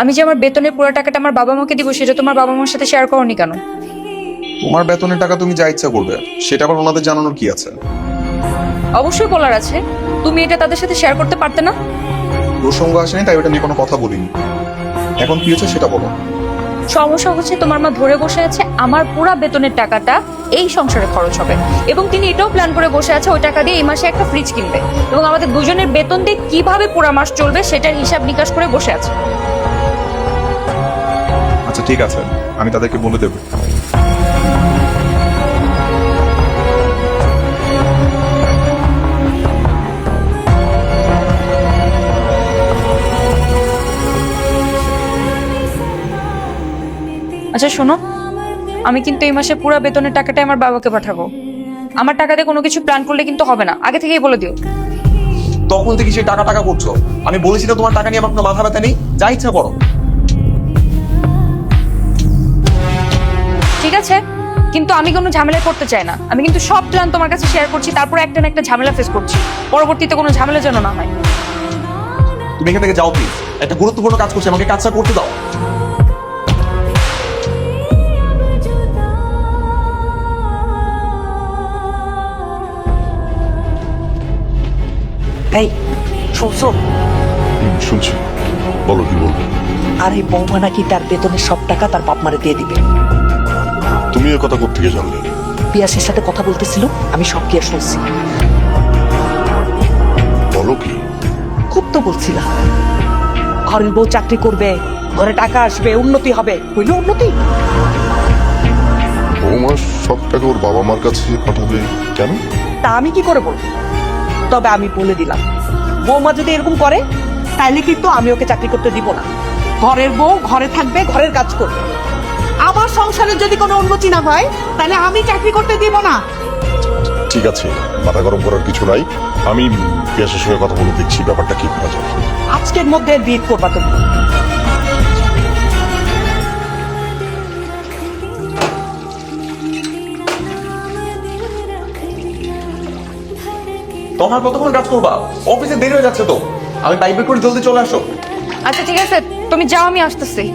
আমি যে আমার বেতনের পুরো টাকাটা আমার বাবা মাকে দিব সেটা তোমার বাবা মার সাথে শেয়ার করোনি কেন? তোমার বেতনের টাকা তুমি যা ইচ্ছা করবে, সেটা আবার ওনাদের জানানোর কি আছে? অবশ্যই বলার আছে। তুমি এটা তাদের সাথে শেয়ার করতে পারতে না? প্রসঙ্গ আসেনি তাই ওটা নিয়ে কোনো কথা বলিনি। এখন কি হচ্ছে সেটা বলো। সমস্যা হচ্ছে তোমার মা ধরে বসে আছে আমার পুরো বেতনের টাকাটা এই সংসারে খরচ হবে, এবং তিনি এটাও প্ল্যান করে বসে আছে ওই টাকা দিয়ে এই মাসে একটা ফ্রিজ কিনবে, এবং আমাদের দুজনের বেতন দিয়ে কিভাবে পুরো মাস চলবে সেটার হিসাব নিকাশ করে বসে আছে। আচ্ছা ঠিক আছে, আমি তাদেরকে বলে দেবো। আচ্ছা শোনো, আমি কিন্তু এই মাসে পুরো বেতনের টাকাটাই আমার বাবাকে পাঠাবো। আমার টাকা দিয়ে কোনো কিছু প্ল্যান করলে কিন্তু হবে না, আগে থেকেই বলে দিও। তখন থেকে সেই টাকা টাকা করছো। আমি বলেছি তো তোমার টাকা নিয়ে আমার কোনো মাথা ব্যথা নেই, যা ইচ্ছা করো। ঠিক আছে, কিন্তু আমি কোনো ঝামেলা করতে চাই না। আমি কিন্তু সব প্ল্যান তোমার কাছে শেয়ার করছি, তারপর একটা না একটা ঝামেলা ফেস করছি। পরবর্তীতে কোনো ঝামেলা যেন না হয়। তুমি এখান থেকে যাও প্লিজ, একটা গুরুত্বপূর্ণ কাজ করছি, আমাকে কাজটা করতে দাও। এই শুনছো? শুনছি, বলো কি বলবো। আর এই বৌমা নাকি তার বেতনের সব টাকা তার বাপ মারে দিয়ে দিবে। তুমি এ কথা কোত্থেকে জানলে? পিয়াসের সাথে কথা বলতেছিল, আমি সব গিয়ে শুনছি। বলো কি? খুব তো বলছিলাম ঘরের বউ চাকরি করবে, ঘরে টাকা আসবে, উন্নতি হবে। হইল উন্নতি? বৌমা সব টাকা ওর বাবা মার কাছে পাঠাবে কেন? তা আমি কি করে বলবো? তবে আমি বলে দিলাম, বৌমা যদি এরকম করে তাইলে কিন্তু আমি ওকে চাকরি করতে দিব না। ঘরের বউ ঘরে থাকবে, ঘরের কাজ করবে। আমার সংসারের যদি কোনো উন্নতি না হয় তাহলে আমি চাকরি করতে দিব না। ঠিক আছে, মাথা গরম করার কিছু নাই। আমি পিয়াসের সঙ্গে কথা বলে দেখছি ব্যাপারটা কি করা যায়। আজকের মধ্যে বিয়ে করবা তুমি। তোমার কতক্ষণ কাজ করবা? অফিসে দেরি হয়ে যাচ্ছে তো। আমি বাইক বের করে জলদি চলে আসো। আচ্ছা ঠিক আছে, তুমি যাও, আমি আসতেছি।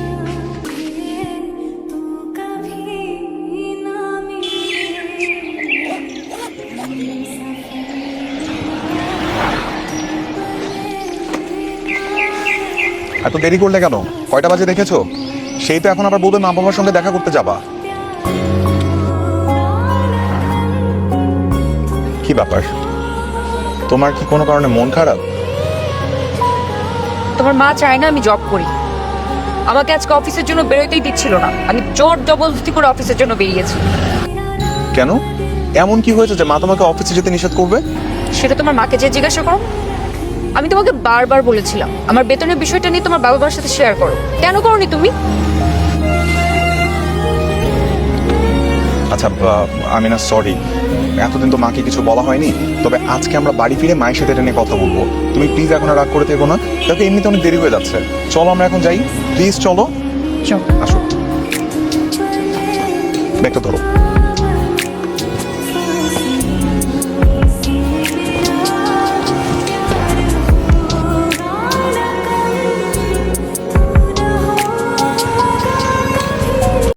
এত দেরি করলে কেন? কয়টা বাজে দেখেছো? সেই তো এখন আবার বলবে মা বাবার সঙ্গে দেখা করতে যাবা। কি ব্যাপার, তোমার কি কোনো কারণে মন খারাপ? তোমার মা চায় না আমি জব করি। আমাকে আজকে অফিসের জন্য বেরোতেই দিচ্ছিল না, আমি জোর জবরদস্তি করে অফিসের জন্য বেরিয়েছি। কেন? এমন কি হয়েছে যে মা তোমাকে অফিসে যেতে নিষেধ করবে? সেটা তোমার মাকে যে জিজ্ঞাসা করো। আমি তোমাকে বারবার বলেছিলাম আমার বেতনের বিষয়টা নিয়ে তোমার বাবা মার সাথে শেয়ার করো, কেন করোনি তুমি? আচ্ছা আমি না সরি, এতদিন তো মাকে কিছু বলা হয়নি। তবে আজকে আমরা বাড়ি ফিরে মায়ের সাথে এটা নিয়ে কথা বলবো। তুমি প্লিজ এখন আর রাগ করে থেকো না, তাকে এমনিতে অনেক দেরি হয়ে যাচ্ছে। চলো আমরা এখন যাই, প্লিজ চলো। চল। আসো, ব্যাগটা ধরো।